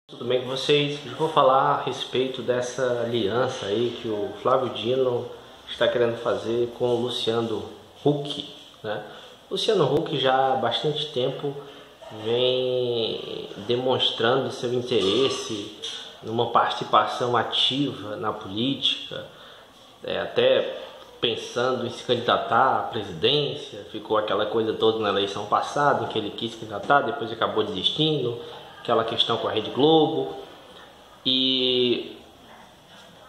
Tudo bem com vocês? Eu vou falar a respeito dessa aliança aí que o Flávio Dino está querendo fazer com o Luciano Huck, né? Luciano Huck já há bastante tempo vem demonstrando seu interesse numa participação ativa na política, até pensando em se candidatar à presidência. Ficou aquela coisa toda na eleição passada em que ele quis se candidatar, depois acabou desistindo, aquela questão com a Rede Globo. E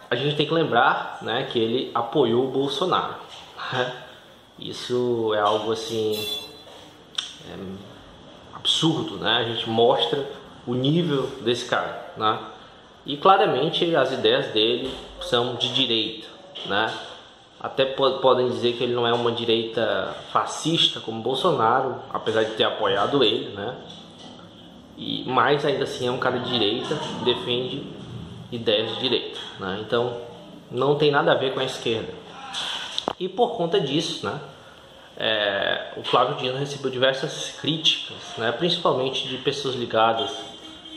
a gente tem que lembrar, né, que ele apoiou o Bolsonaro. Isso é algo assim absurdo, né? A gente mostra o nível desse cara, né? E claramente as ideias dele são de direita, né? Até podem dizer que ele não é uma direita fascista como Bolsonaro, apesar de ter apoiado ele, né? Mas ainda assim é um cara de direita que defende ideias de direita, né? Então não tem nada a ver com a esquerda. E por conta disso, né, o Flávio Dino recebeu diversas críticas, né, principalmente de pessoas ligadas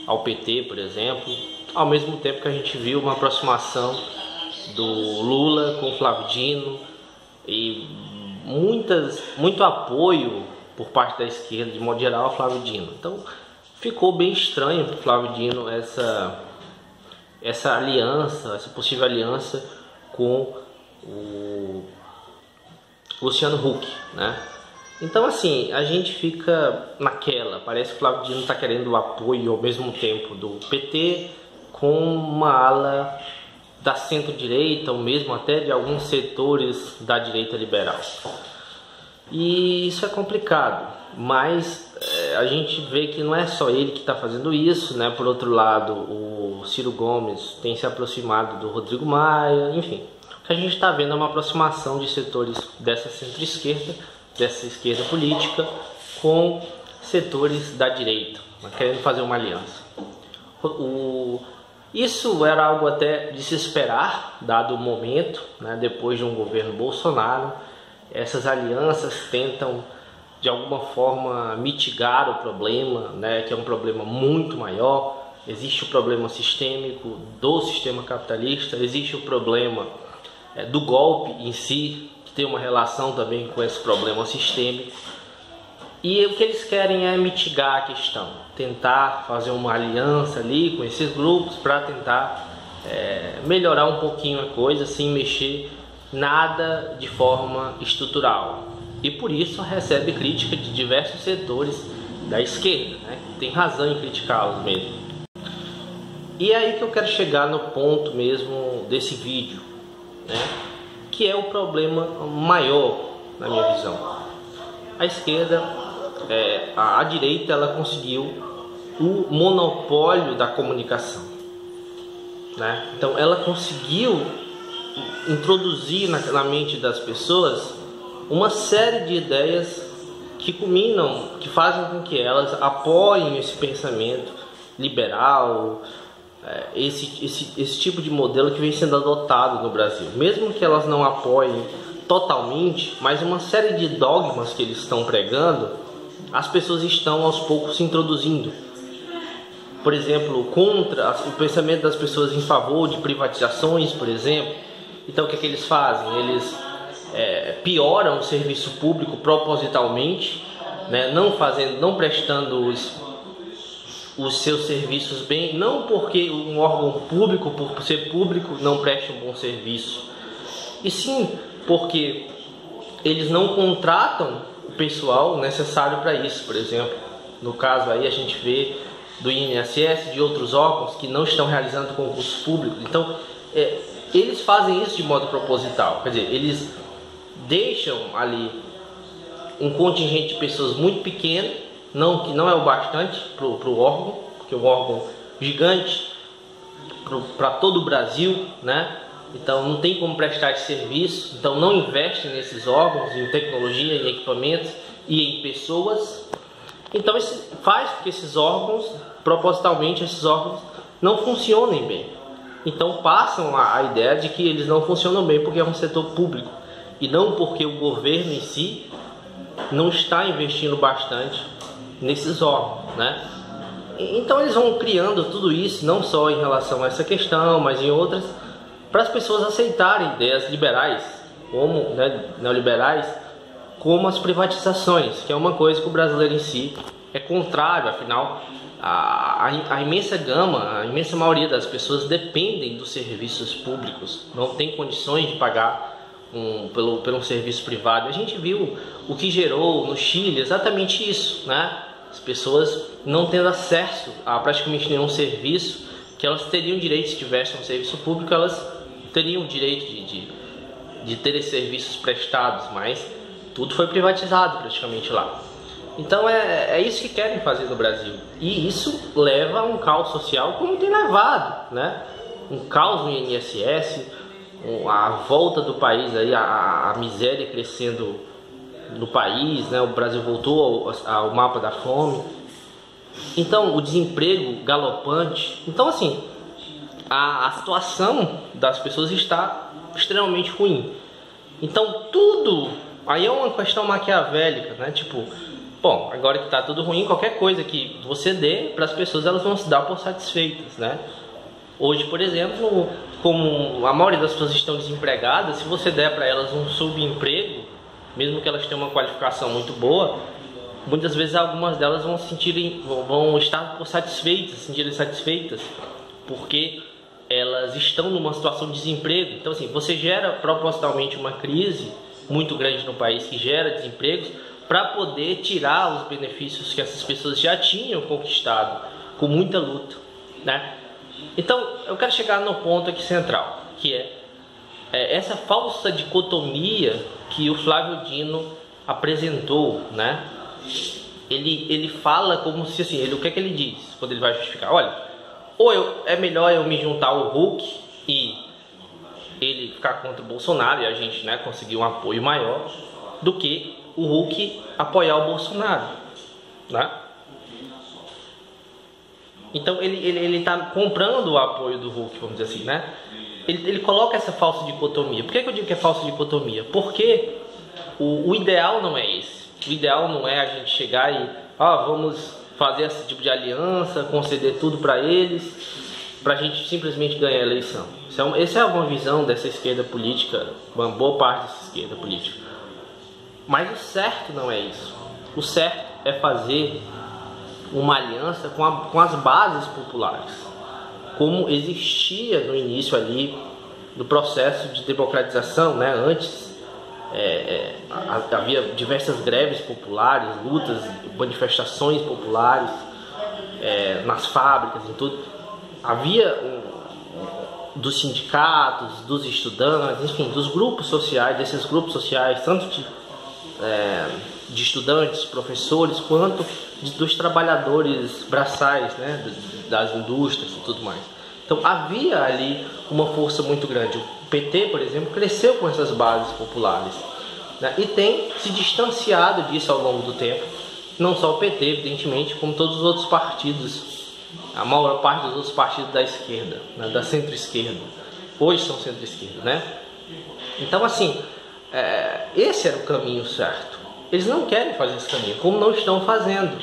ao PT, por exemplo, ao mesmo tempo que a gente viu uma aproximação do Lula com o Flávio Dino e muito apoio por parte da esquerda, de modo geral, ao Flávio Dino. Então ficou bem estranho para o Flávio Dino essa aliança, essa possível aliança com o Luciano Huck, né? Então assim, a gente fica naquela, parece que o Flávio Dino está querendo o apoio ao mesmo tempo do PT com uma ala da centro-direita, ou mesmo até de alguns setores da direita liberal. E isso é complicado, mas a gente vê que não é só ele que está fazendo isso, né? Por outro lado, o Ciro Gomes tem se aproximado do Rodrigo Maia, enfim. O que a gente está vendo é uma aproximação de setores dessa centro-esquerda, dessa esquerda política, com setores da direita, querendo fazer uma aliança. Isso era algo até de se esperar, dado o momento, né? Depois de um governo Bolsonaro. Essas alianças tentam de alguma forma mitigar o problema, né, que é um problema muito maior. Existe o problema sistêmico do sistema capitalista, existe o problema do golpe em si, que tem uma relação também com esse problema sistêmico. E o que eles querem é mitigar a questão, tentar fazer uma aliança ali com esses grupos para tentar melhorar um pouquinho a coisa, sem mexer nada de forma estrutural. E por isso recebe crítica de diversos setores da esquerda, né? Tem razão em criticá-los mesmo. E é aí que eu quero chegar no ponto mesmo desse vídeo, né? Que é o problema maior na minha visão. A esquerda, a direita, ela conseguiu o monopólio da comunicação, né? Então ela conseguiu introduzir na mente das pessoas uma série de ideias que culminam, que fazem com que elas apoiem esse pensamento liberal, esse tipo de modelo que vem sendo adotado no Brasil. Mesmo que elas não apoiem totalmente, mas uma série de dogmas que eles estão pregando, as pessoas estão aos poucos se introduzindo. Por exemplo, contra o pensamento das pessoas em favor de privatizações, por exemplo. Então o que eles fazem? Eles pioram o serviço público propositalmente, né? Não prestando os seus serviços bem, não porque um órgão público, por ser público, não preste um bom serviço, e sim porque eles não contratam o pessoal necessário para isso. Por exemplo, no caso aí a gente vê do INSS, de outros órgãos que não estão realizando concursos públicos. Então eles fazem isso de modo proposital, quer dizer, eles deixam ali um contingente de pessoas muito pequeno, que não é o bastante para o órgão, porque é um órgão gigante para todo o Brasil, né? Então não tem como prestar esse serviço, então não investem nesses órgãos, em tecnologia, em equipamentos e em pessoas. Então isso faz com que esses órgãos, propositalmente, esses órgãos não funcionem bem. Então passam a ideia de que eles não funcionam bem porque é um setor público e não porque o governo em si não está investindo bastante nesses órgãos, né? Então eles vão criando tudo isso, não só em relação a essa questão, mas em outras, para as pessoas aceitarem ideias liberais, como, né, neoliberais, como as privatizações, que é uma coisa que o brasileiro em si é contrário. Afinal, a imensa gama, a imensa maioria das pessoas dependem dos serviços públicos, não tem condições de pagar por um serviço privado. A gente viu o que gerou no Chile exatamente isso, né? As pessoas não tendo acesso a praticamente nenhum serviço que elas teriam direito, se tivessem um serviço público, elas teriam o direito de ter esses serviços prestados, mas tudo foi privatizado praticamente lá. Então é isso que querem fazer no Brasil, e isso leva a um caos social, como tem levado, né? Um caos no INSS, a volta do país aí, a miséria crescendo no país, né? O Brasil voltou ao mapa da fome. Então o desemprego galopante. Então assim, a situação das pessoas está extremamente ruim. Então tudo aí é uma questão maquiavélica, né? Tipo, bom, agora que está tudo ruim, qualquer coisa que você dê para as pessoas, elas vão se dar por satisfeitas, né? Hoje, por exemplo, como a maioria das pessoas estão desempregadas, se você der para elas um subemprego, mesmo que elas tenham uma qualificação muito boa, muitas vezes algumas delas vão estar por satisfeitas, se sentirem satisfeitas, porque elas estão numa situação de desemprego. Então assim, você gera propositalmente uma crise muito grande no país, que gera desempregos, para poder tirar os benefícios que essas pessoas já tinham conquistado com muita luta, né? Então eu quero chegar no ponto aqui central, que é essa falsa dicotomia que o Flávio Dino apresentou, né? Ele fala como se assim, o que é que ele diz quando ele vai justificar? Olha, é melhor eu me juntar ao Hulk e ele ficar contra o Bolsonaro e a gente, né, conseguir um apoio maior, do que o Hulk apoiar o Bolsonaro, né? Então ele está comprando o apoio do Hulk, vamos dizer assim, né? Ele coloca essa falsa dicotomia. Por que eu digo que é falsa dicotomia? Porque o ideal não é esse. O ideal não é a gente chegar e vamos fazer esse tipo de aliança, conceder tudo para eles, para a gente simplesmente ganhar a eleição. Essa é uma visão dessa esquerda política, uma boa parte dessa esquerda política. Mas o certo não é isso. O certo é fazer uma aliança com as bases populares, como existia no início ali do processo de democratização, né? Antes havia diversas greves populares, lutas, manifestações populares nas fábricas e tudo. Havia dos sindicatos, dos estudantes, enfim, dos grupos sociais, desses grupos sociais, tanto de estudantes, professores, quanto dos trabalhadores braçais, né, das indústrias e tudo mais. Então havia ali uma força muito grande. O PT, por exemplo, cresceu com essas bases populares, né, e tem se distanciado disso ao longo do tempo. Não só o PT, evidentemente, como todos os outros partidos, a maior parte dos outros partidos da esquerda, né, da centro-esquerda. Hoje são centro-esquerda, né? Então assim, esse era o caminho certo. Eles não querem fazer esse caminho, como não estão fazendo.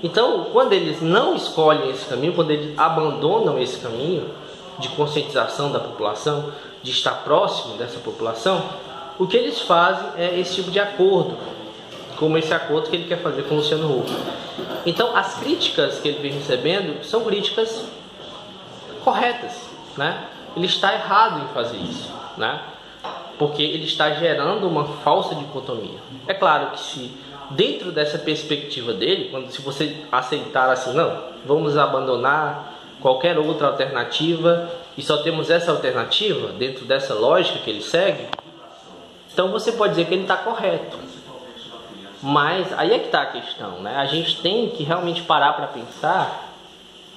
Então, quando eles não escolhem esse caminho, quando eles abandonam esse caminho de conscientização da população, de estar próximo dessa população, o que eles fazem é esse tipo de acordo, como esse acordo que ele quer fazer com o Luciano Huck. Então, as críticas que ele vem recebendo são críticas corretas, né? Ele está errado em fazer isso, né? Porque ele está gerando uma falsa dicotomia. É claro que se dentro dessa perspectiva dele, se você aceitar assim, não, vamos abandonar qualquer outra alternativa e só temos essa alternativa, dentro dessa lógica que ele segue, então você pode dizer que ele está correto. Mas aí é que está a questão, né? A gente tem que realmente parar para pensar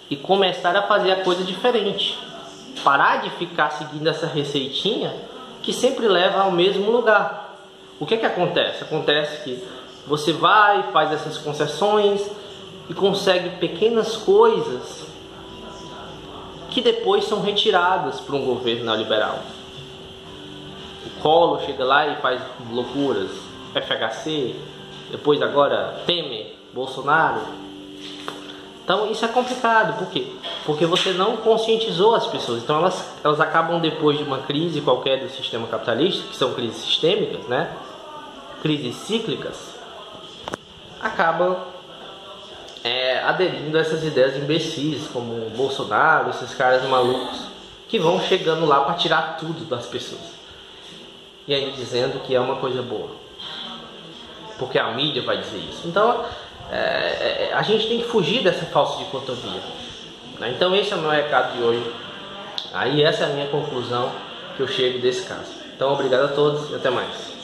e começar a fazer a coisa diferente. Parar de ficar seguindo essa receitinha que sempre leva ao mesmo lugar. O que é que acontece? Acontece que você vai, faz essas concessões e consegue pequenas coisas que depois são retiradas por um governo neoliberal. O Collor chega lá e faz loucuras, FHC, depois agora Temer, Bolsonaro. Então isso é complicado, por quê? Porque você não conscientizou as pessoas. Então elas acabam, depois de uma crise qualquer do sistema capitalista, que são crises sistêmicas, né? Crises cíclicas, acabam aderindo a essas ideias imbecis, como o Bolsonaro, esses caras malucos, que vão chegando lá para tirar tudo das pessoas. E ainda dizendo que é uma coisa boa, porque a mídia vai dizer isso. Então a gente tem que fugir dessa falsa dicotomia, né? Então esse é o meu recado de hoje. Aí essa é a minha conclusão que eu chego desse caso. Então obrigado a todos e até mais.